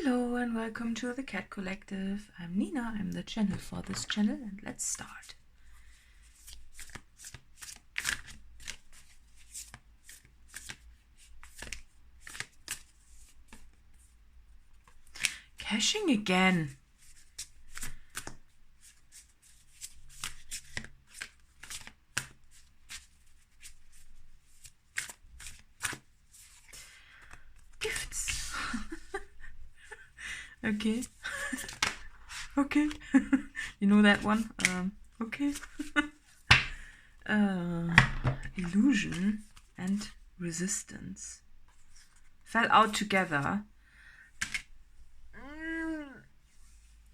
Hello and welcome to the Cat Collective. I'm Nina, I'm the channel for this channel, and let's start. Caching again. Gifts. Okay. Okay. You know that one? Okay. Illusion and resistance fell out together.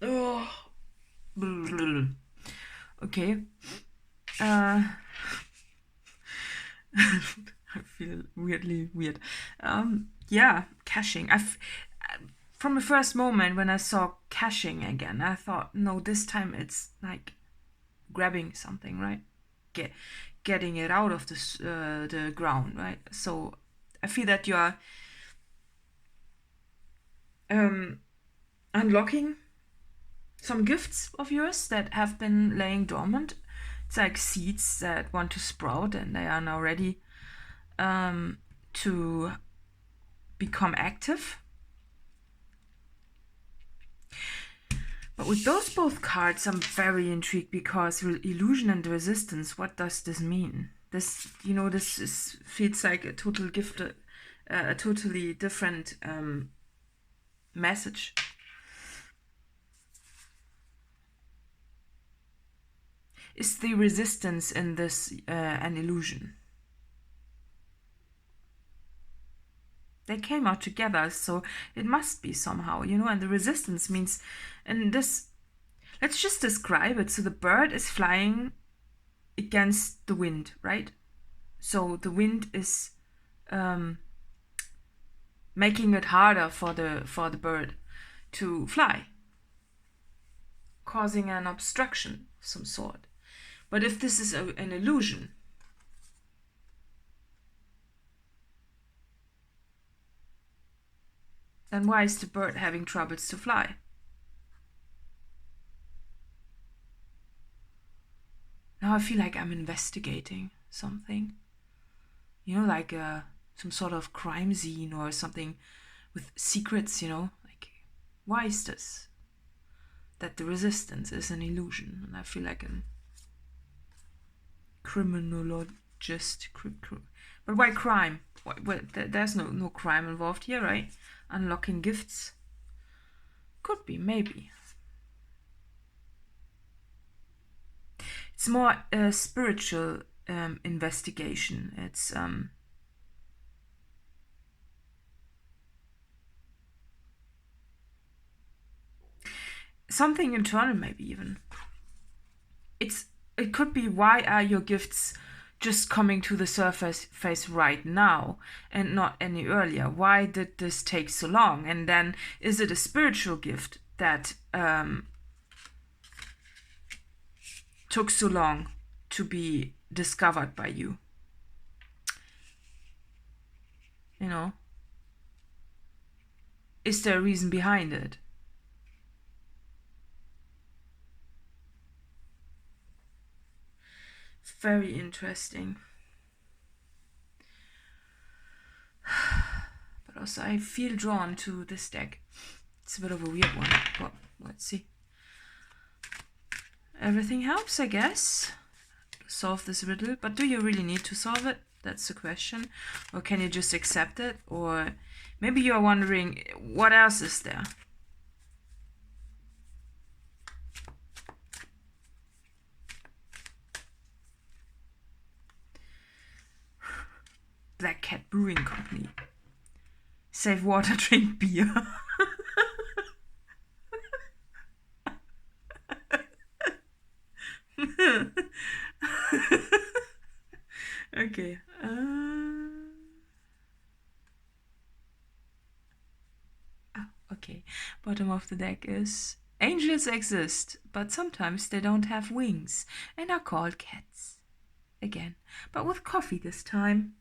Oh. Okay. I feel weirdly weird. Yeah, caching. From the first moment when I saw caching again, I thought, no, this time it's like grabbing something, right? Getting it out of the ground, right? So I feel that you are unlocking some gifts of yours that have been laying dormant. It's like seeds that want to sprout, and they are now ready to become active. But with those both cards, I'm very intrigued because illusion and resistance, what does this mean? This feels like a total gift, a totally different message. Is the resistance in this an illusion? They came out together, so it must be somehow, and the resistance means, and this, let's just describe it. So the bird is flying against the wind, right? So the wind is making it harder for the bird to fly, causing an obstruction of some sort. But if this is an illusion, then why is the bird having troubles to fly? Now I feel like I'm investigating something. Like some sort of crime scene or something with secrets, Like, why is this? That the resistance is an illusion. And I feel like a criminologist. But why crime? There's no crime involved here, right? Unlocking gifts. Could be, maybe. It's more a spiritual investigation. It's something internal, maybe even. It could be, why are your gifts just coming to the surface right now and not any earlier? Why did this take so long? And then, is it a spiritual gift that took so long to be discovered by you? Is there a reason behind it? Very interesting. But also I feel drawn to this deck. It's a bit of a weird one, but let's see. Everything helps, I guess, to solve this riddle. But do you really need to solve it? That's the question. Or can you just accept it? Or maybe you're wondering, what else is there? Black Cat Brewing Company. Save water, drink beer. Okay. Okay. Bottom of the deck is: angels exist, but sometimes they don't have wings and are called cats. Again, but with coffee this time.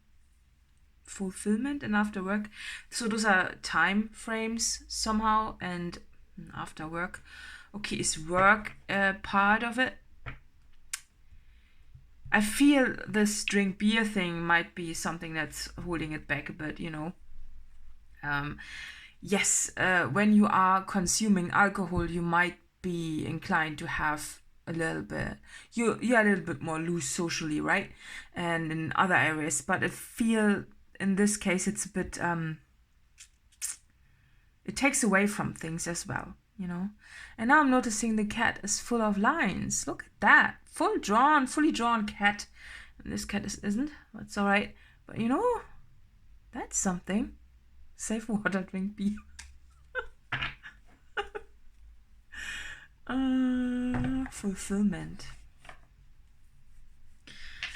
fulfillment and after work. So those are time frames somehow, and after work. Okay, is work part of it? I feel this drink beer thing might be something that's holding it back a bit, you know. Yes, when you are consuming alcohol, you might be inclined to have a little bit, you're a little bit more loose socially, right? And in other areas, but I feel in this case it's a bit, it takes away from things as well, you know. And now I'm noticing the cat is full of lines. Look at that, fully drawn cat. And this cat isn't. That's all right. But you know, that's something. Save water, drink beer. Fulfillment.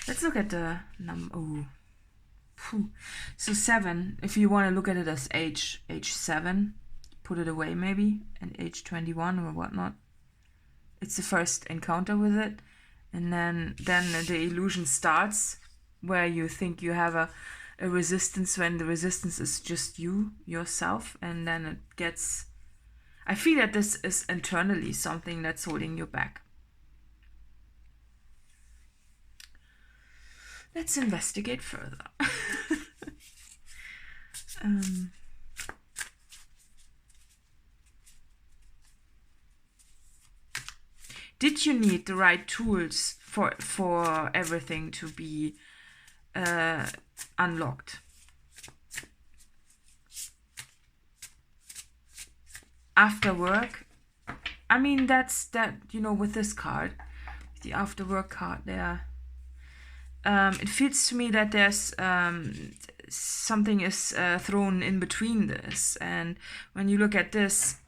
Let's look at the number. Oh, so 7. If you want to look at it as age 7, put it away maybe, and age 21 or whatnot. It's the first encounter with it, and then the illusion starts, where you think you have a resistance when the resistance is just yourself, and then it gets. I feel that this is internally something that's holding you back. Let's investigate further. Did you need the right tools for everything to be unlocked? After work, I mean, that's that, you know, with this card, the after work card there, it feels to me that there's something is thrown in between this. And when you look at this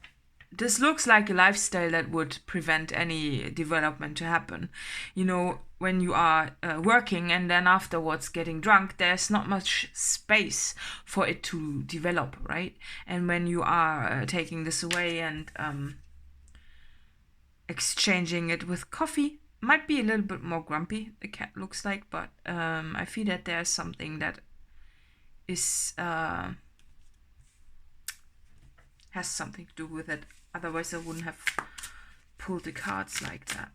looks like a lifestyle that would prevent any development to happen. You know, when you are working and then afterwards getting drunk, there's not much space for it to develop, right? And when you are taking this away and exchanging it with coffee, might be a little bit more grumpy, the cat looks like, but I feel that there's something that is has something to do with it. Otherwise I wouldn't have pulled the cards like that.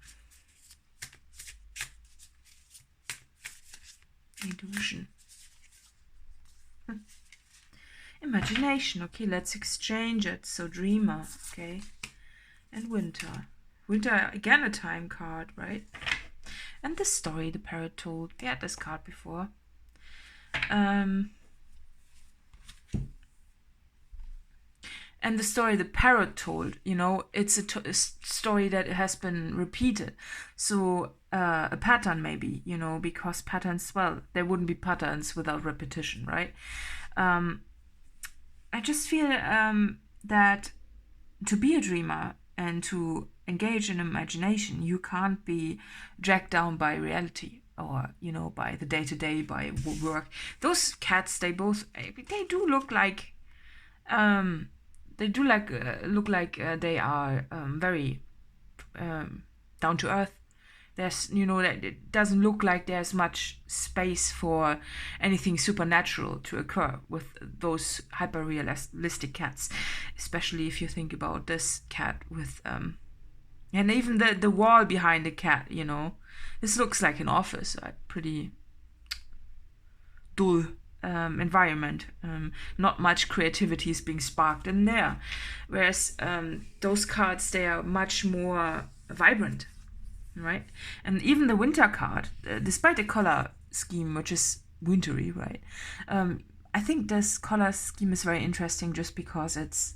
Illusion. Imagination. Okay, let's exchange it. So dreamer. Okay. And winter. Winter, again a time card, right? And the story the parrot told. We had this card before. And the story the parrot told, you know, it's a story that has been repeated. So a pattern maybe, you know, because patterns, well, there wouldn't be patterns without repetition, right? I just feel that to be a dreamer and to engage in imagination, you can't be dragged down by reality or, you know, by the day-to-day, by work. Those cats, they do look like... they do look like they are very down to earth. There's, you know, that it doesn't look like there's much space for anything supernatural to occur with those hyper realistic cats, especially if you think about this cat with and even the wall behind the cat, you know, this looks like an office, pretty dull environment. Not much creativity is being sparked in there, whereas those cards, they are much more vibrant, right? And even the winter card, despite the color scheme, which is wintry, right? I think this color scheme is very interesting just because it's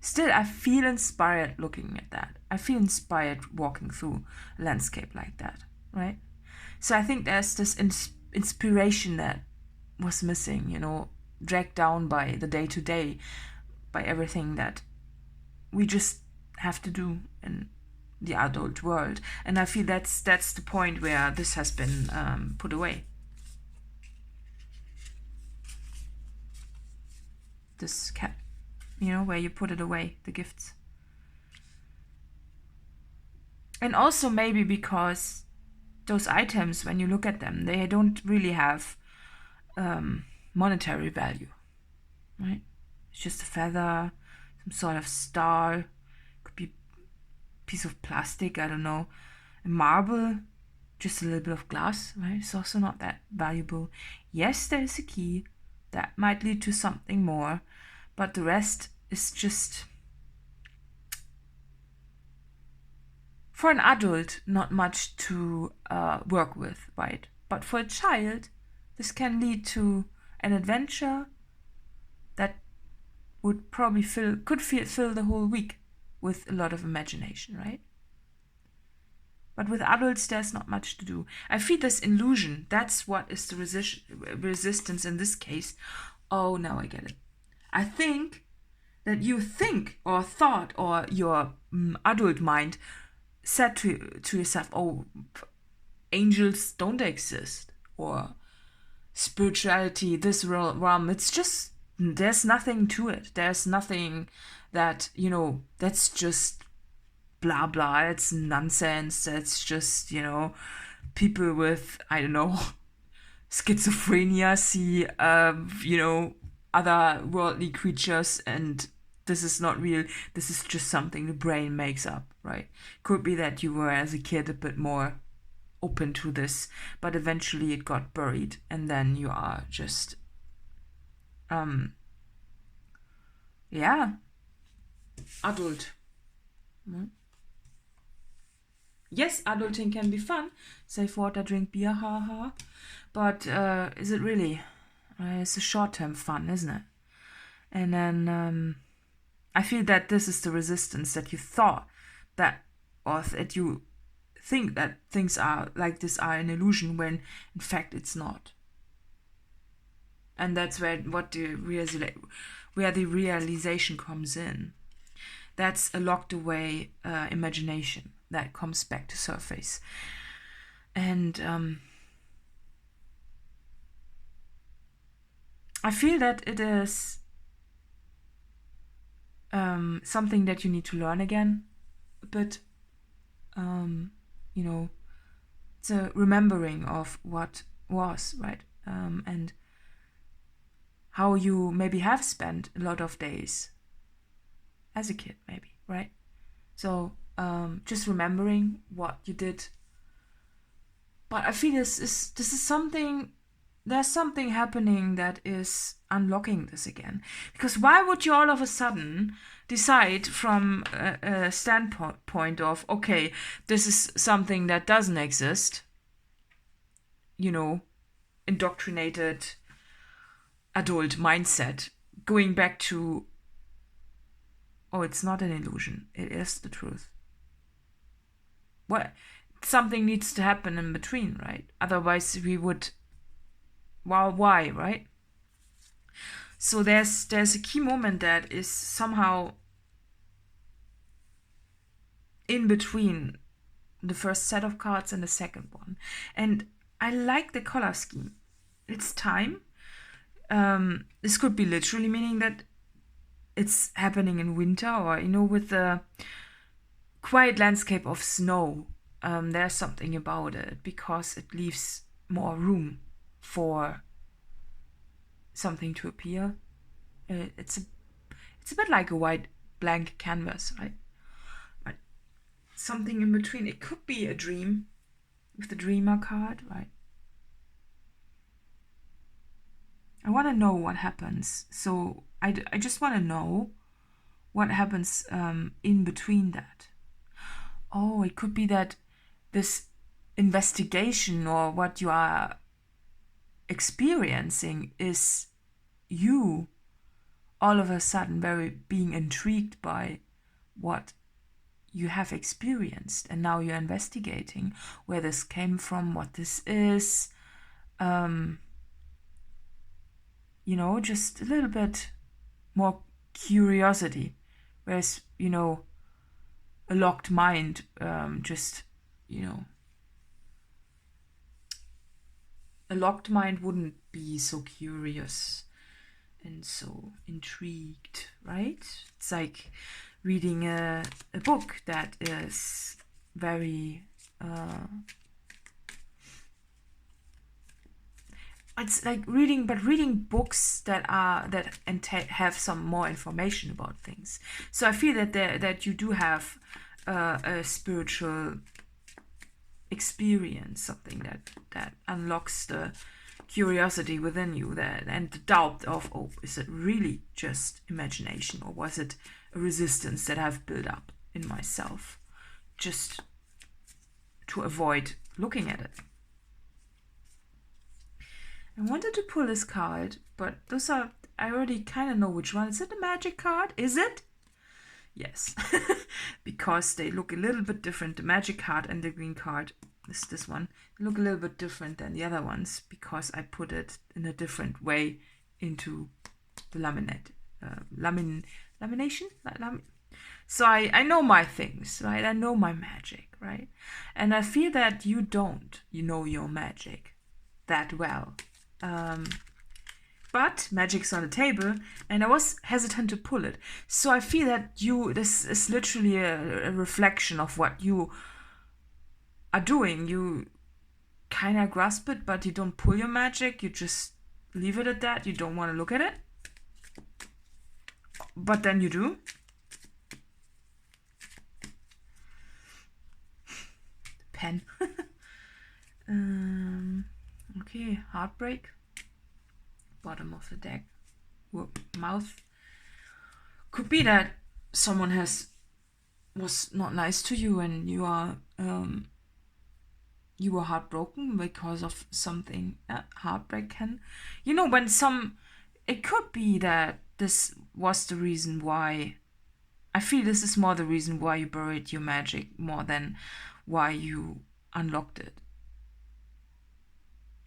still, I feel inspired looking at that. I feel inspired walking through a landscape like that, right? So I think there's this inspiration that was missing, you know, dragged down by the day-to-day, by everything that we just have to do in the adult world. And I feel that's the point where this has been put away. This cat, you know, where you put it away, the gifts. And also maybe because those items, when you look at them, they don't really have monetary value, right? It's just a feather, some sort of star, could be a piece of plastic, I don't know, a marble, just a little bit of glass, right? It's also not that valuable. Yes, there is a key that might lead to something more, but the rest is just, for an adult, not much to work with, right? But for a child, this can lead to an adventure that would probably fill the whole week with a lot of imagination, right? But with adults, there's not much to do. I feel this illusion. That's what is the resistance in this case. Oh, now I get it. I think that you think or thought, or your adult mind said to yourself, oh, angels don't exist, or spirituality, this realm, it's just, there's nothing to it. There's nothing that, that's just blah blah, it's nonsense. That's just, people with, I don't know, schizophrenia see, other worldly creatures, and this is not real. This is just something the brain makes up, right? Could be that you were as a kid a bit more open to this, but eventually it got buried, and then you are just adult. Yes, adulting can be fun. Save water, drink beer, haha. But is it really? It's a short-term fun, isn't it? And then I feel that this is the resistance, that you thought that, or that you think that things are like this are an illusion, when in fact it's not. And that's where the realization comes in. That's a locked away imagination that comes back to surface. And I feel that it is something that you need to learn again a bit. It's a remembering of what was, right? And how you maybe have spent a lot of days as a kid, maybe, right? So just remembering what you did. But I feel this is something, there's something happening that is unlocking this again. Because why would you all of a sudden decide from a standpoint of, okay, this is something that doesn't exist, indoctrinated adult mindset, going back to, oh, it's not an illusion, it is the truth. What? Something needs to happen in between, right? Otherwise we would, well, why, right? So there's a key moment that is somehow in between the first set of cards and the second one. And I like the color scheme. It's time. This could be literally meaning that it's happening in winter, or, with the quiet landscape of snow. There's something about it, because it leaves more room for something to appear. It's a bit like a white blank canvas, right? But something in between. It could be a dream with the dreamer card, right? I want to know what happens. So I just want to know what happens in between that. Oh, it could be that this investigation, or what you are experiencing, is you all of a sudden being intrigued by what you have experienced, and now you're investigating where this came from, what this is, just a little bit more curiosity, whereas a locked mind, a locked mind wouldn't be so curious and so intrigued, right? It's like reading a book that is very it's like reading books that have some more information about things. So I feel that you do have a spiritual experience, something that unlocks the curiosity within you, and the doubt of, oh, is it really just imagination, or was it a resistance that I've built up in myself just to avoid looking at it. I wanted to pull this card, but I already kind of know which one. Is it a magic card? Is it? Yes. Because they look a little bit different. The magic card and the green card, this one, look a little bit different than the other ones because I put it in a different way into the lamination. So I know my things, right? I know my magic, right? And I feel that you don't, know your magic that well. But magic's on the table, and I was hesitant to pull it. So I feel that this is literally a reflection of what you are doing. You kind of grasp it, but you don't pull your magic. You just leave it at that. You don't want to look at it. But then you do. Pen. Okay, heartbreak. Bottom of the deck. Whoop, mouth. Could be that someone was not nice to you, and you were heartbroken because of something. Heartbreak can, it could be that this was the reason why. I feel this is more the reason why you buried your magic more than why you unlocked it.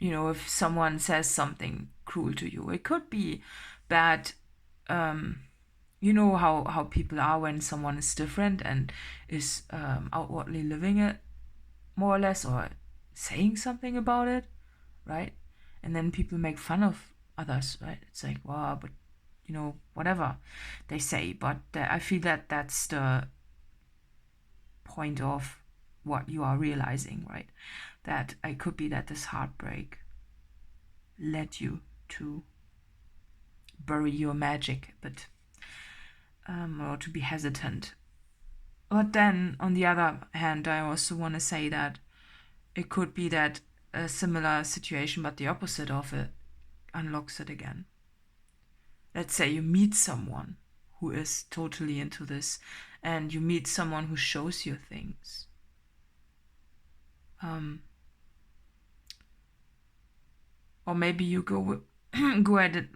If someone says something cruel to you, it could be bad. You know how people are when someone is different and is outwardly living it, more or less, or saying something about it, right? And then people make fun of others, right? It's like, wow, but whatever they say. But I feel that that's the point of what you are realizing, right? That it could be that this heartbreak led you to bury your magic a bit, or to be hesitant. But then, on the other hand, I also want to say that it could be that a similar situation, but the opposite of it, unlocks it again. Let's say you meet someone who is totally into this, and you meet someone who shows you things. Or maybe you go at it.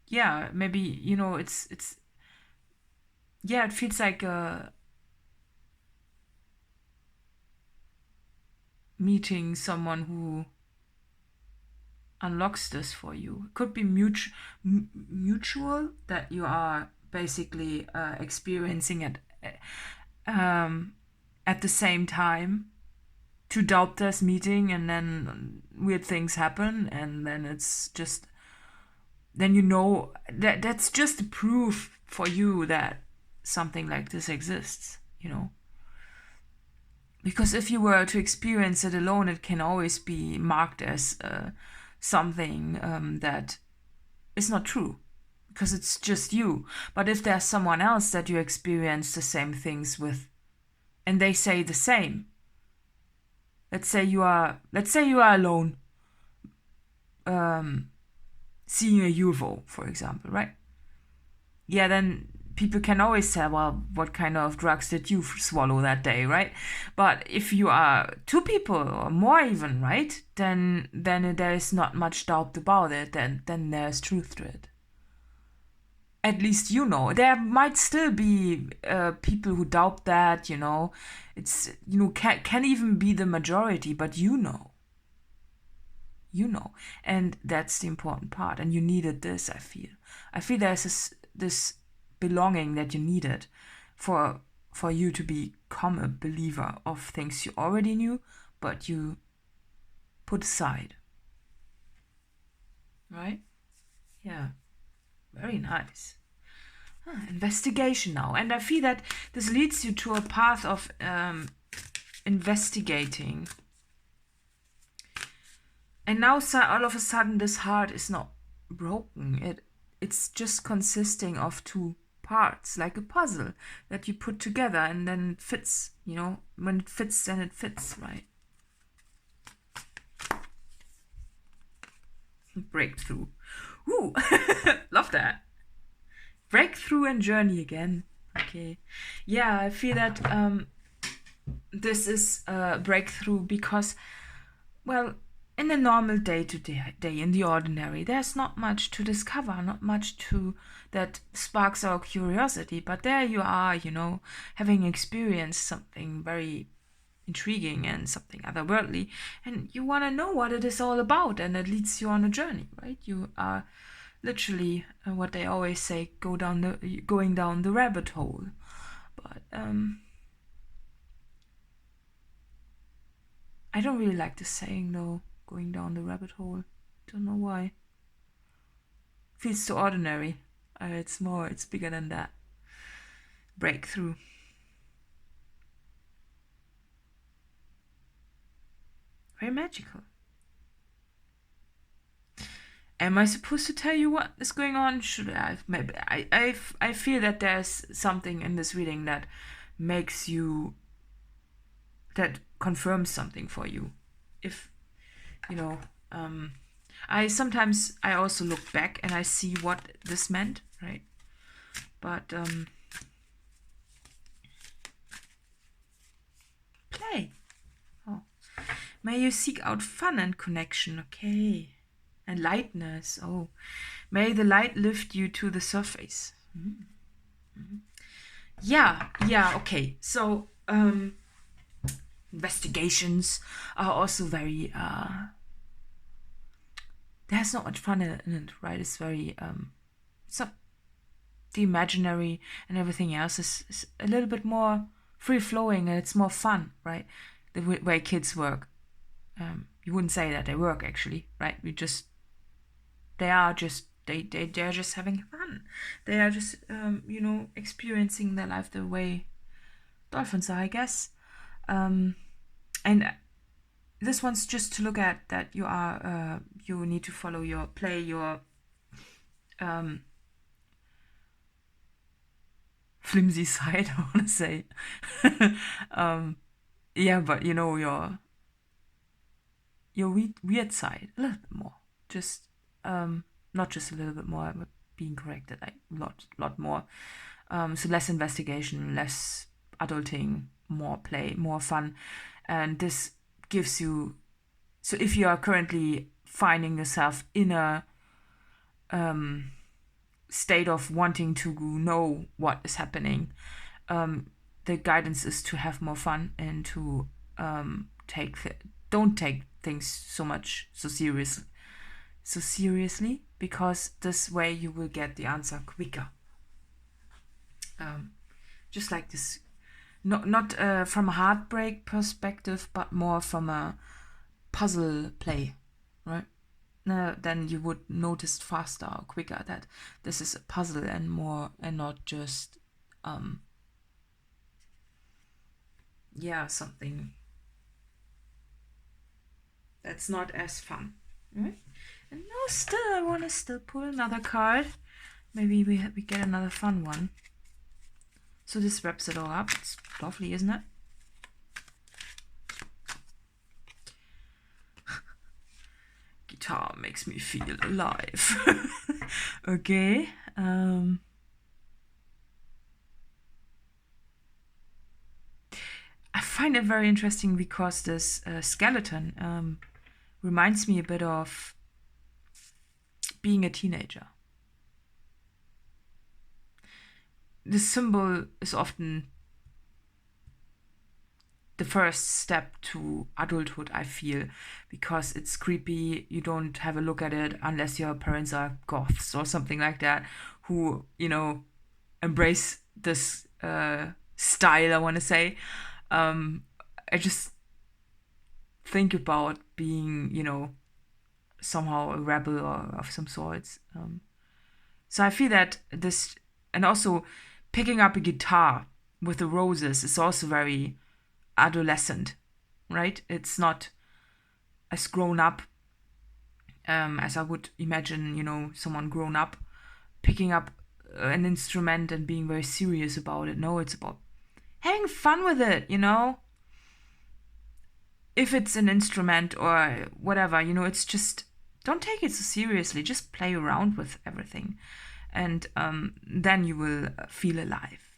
Yeah, maybe it feels like meeting someone who unlocks this for you. It could be mutual, that you are basically experiencing it at the same time. Two doubters meeting, and then weird things happen, and then it's just, then that's just a proof for you that something like this exists, because if you were to experience it alone, it can always be marked as something that is not true, because it's just you. But if there's someone else that you experience the same things with, and they say the same, let's say you are alone, seeing a UFO, for example, right? Yeah, then people can always say, well, what kind of drugs did you swallow that day, right? But if you are two people or more even, right, then there is not much doubt about it. Then there's truth to it. At least there might still be people who doubt that. It's can even be the majority, but and that's the important part. And you needed this. I feel there's this belonging that you needed for you to become a believer of things you already knew, but you put aside. Right? Yeah. Very nice. Investigation now. And I feel that this leads you to a path of investigating And now all of a sudden this heart is not broken. It's just consisting of two parts, like a puzzle that you put together and then it fits, when it fits, then it fits, right? Breakthrough. Ooh, love that. Breakthrough and journey again. Okay. Yeah, I feel that this is a breakthrough because, well, in a normal day-to-day, in the ordinary, there's not much to discover, not much that sparks our curiosity. But there you are, having experienced something very intriguing and something otherworldly, and you want to know what it is all about, and it leads you on a journey, right? You are literally what they always say, going down the rabbit hole. But I don't really like the saying though, going down the rabbit hole. Don't know why. Feels too ordinary. It's bigger than that. Breakthrough. Very magical. Am I supposed to tell you what is going on? Should I? Maybe. I feel that there's something in this reading that that confirms something for you. If, I also look back and I see what this meant, right? But, play. Oh. May you seek out fun and connection, okay. And lightness, oh. May the light lift you to the surface. Mm-hmm. Yeah, okay. So, investigations are also very, there's not much fun in it, right? It's very, it's not the imaginary, and everything else is a little bit more free-flowing, and it's more fun, right? The way kids work. You wouldn't say that they work, actually, right? They're just having fun. They are just, experiencing their life the way dolphins are, I guess. And this one's just to look at that you need to follow your flimsy side, I want to say. Yeah, but your weird side a little bit more. Just not just a little bit more, but being corrected, like lot more. So less investigation, less adulting, more play, more fun, and this gives you. So if you are currently finding yourself in a state of wanting to know what is happening, the guidance is to have more fun and to don't take things so seriously, because this way you will get the answer quicker. Just like this, not from a heartbreak perspective, but more from a puzzle play, right? Then you would notice faster or quicker that this is a puzzle and not just something that's not as fun, right? And now I want to pull another card. Maybe we get another fun one. So this wraps it all up. It's lovely, isn't it? Guitar makes me feel alive. Okay. I find it very interesting because this skeleton reminds me a bit of being a teenager. The symbol is often the first step to adulthood, I feel, because it's creepy. You don't have a look at it unless your parents are goths or something like that, who, embrace this style, I want to say. I just think about being, somehow a rebel or of some sorts. So I feel that this, and also picking up a guitar with the roses is also very adolescent, right? It's not as grown up as I would imagine, you know, someone grown up picking up an instrument and being very serious about it. No, it's about having fun with it, you know. If it's an instrument or whatever, you know, it's just don't take it so seriously. Just play around with everything, and then you will feel alive.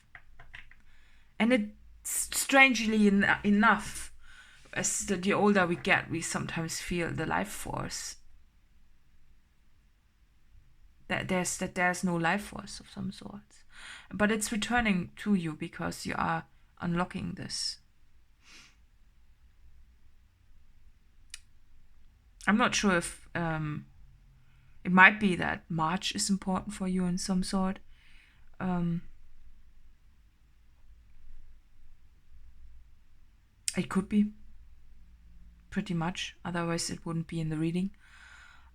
And it's strangely enough, as the older we get, we sometimes feel the life force. That there's no life force of some sort, but it's returning to you because you are unlocking this. I'm not sure if it might be that March is important for you in some sort. It could be, pretty much. Otherwise, it wouldn't be in the reading.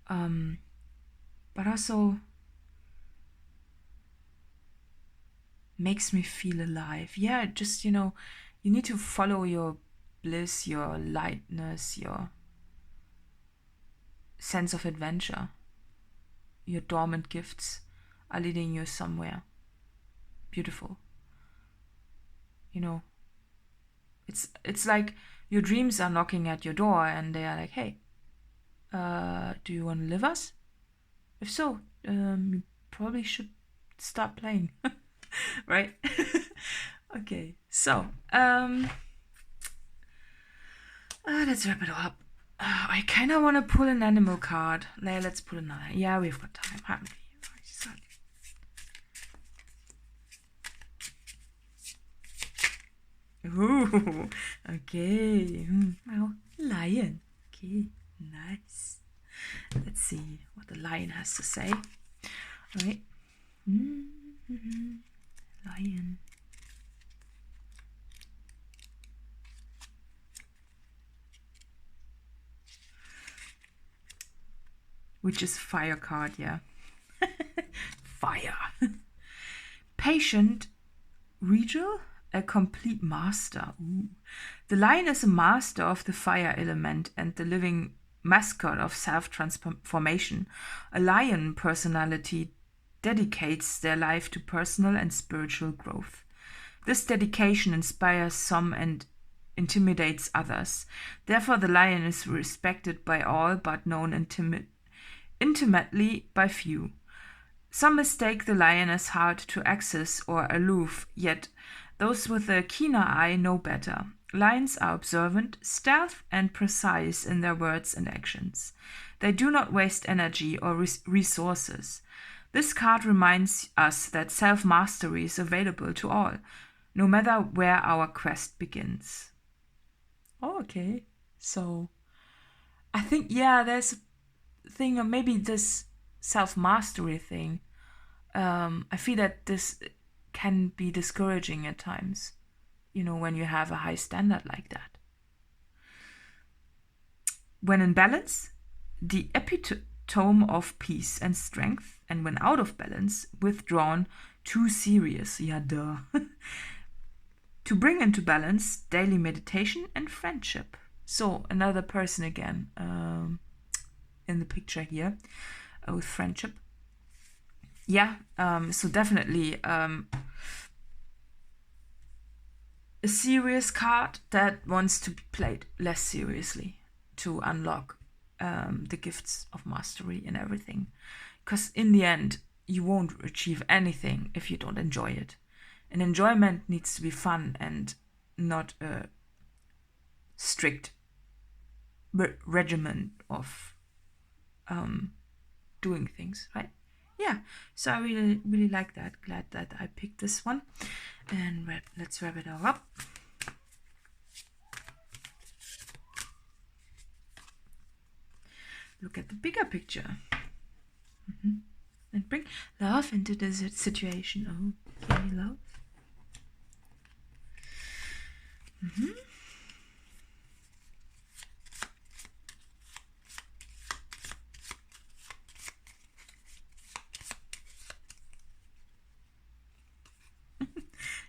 But also makes me feel alive. Yeah, just, you know, you need to follow your bliss, your lightness, your sense of adventure. Your dormant gifts are leading you somewhere beautiful. You know, it's like your dreams are knocking at your door and they are like, hey, do you want to live us? If so, you probably should start playing. Right? Okay, so let's wrap it up. I kind of want to pull an animal card. Let's pull another. Yeah, we've got time, haven't we? Ooh, okay. Well, lion. Okay, nice. Let's see what the lion has to say. All right. Lion. Which is fire card, yeah. Fire. Patient Regal, a complete master. Ooh. The lion is a master of the fire element and the living mascot of self-transformation. A lion personality dedicates their life to personal and spiritual growth. This dedication inspires some and intimidates others. Therefore, the lion is respected by all but known intimately by few. Some mistake the lion as hard to access or aloof, yet those with a keener eye know better. Lions are observant, stealth, and precise in their words and actions. They do not waste energy or resources. This card reminds us that self-mastery is available to all, no matter where our quest begins. Oh, okay. So, I think, yeah, there's a thing, or maybe this self-mastery thing. I feel that this can be discouraging at times, you know, when you have a high standard like that. When in balance, the epitome of peace and strength, and when out of balance, withdrawn, too serious, yeah, duh. To bring into balance, daily meditation and friendship. So, another person again in the picture here with friendship. Yeah, so definitely a serious card that wants to be played less seriously to unlock the gifts of mastery and everything. Because in the end, you won't achieve anything if you don't enjoy it. And enjoyment needs to be fun and not a strict regimen of doing things, right? Yeah, so I really, really like that. Glad that I picked this one. And let's wrap it all up. Look at the bigger picture. And bring love into the situation. Okay, love.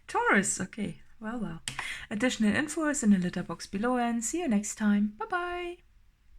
Taurus, okay. Well. Additional info is in the litter box below and see you next time. Bye-bye.